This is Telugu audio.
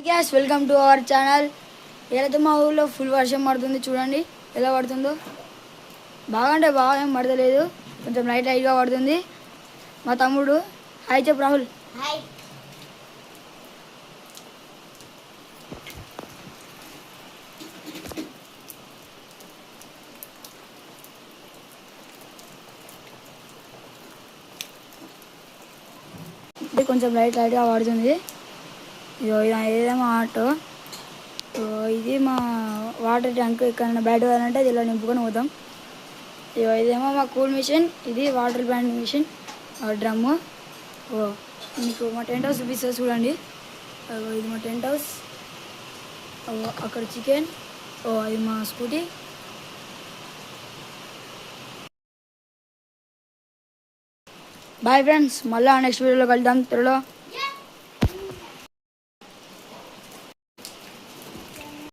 Gas welcome to our channel. ఏదైతే మా ఊళ్ళో ఫుల్ వర్షం పడుతుంది, చూడండి ఎలా పడుతుందో. బాగా అంటే బాగా ఏం పడతలేదు, కొంచెం లైట్ లైట్గా పడుతుంది. మా తమ్ముడు హాయ్ చెప్పు రాహుల్. హాయ్. కొంచెం లైట్ లైట్గా పడుతుంది. ఇదో ఏదేమో ఆటో, ఇది మా వాటర్ ట్యాంక్. ఎక్కడైనా బయట పోవాలంటే ఇది ఇలా నింపుకొని పోతాం. ఇదేమో మా కూల్ మిషన్, ఇది వాటర్ ప్లాంట్ మిషన్ డ్రమ్ము. మీకు మా టెంట్ హౌస్ చూపిస్తా చూడండి. ఇది మా టెంట్ హౌస్. అక్కడ చికెన్. అది మా స్కూటీ. బాయ్ ఫ్రెండ్స్, మళ్ళీ నెక్స్ట్ వీడియోలో కలుద్దాం త్వరలో.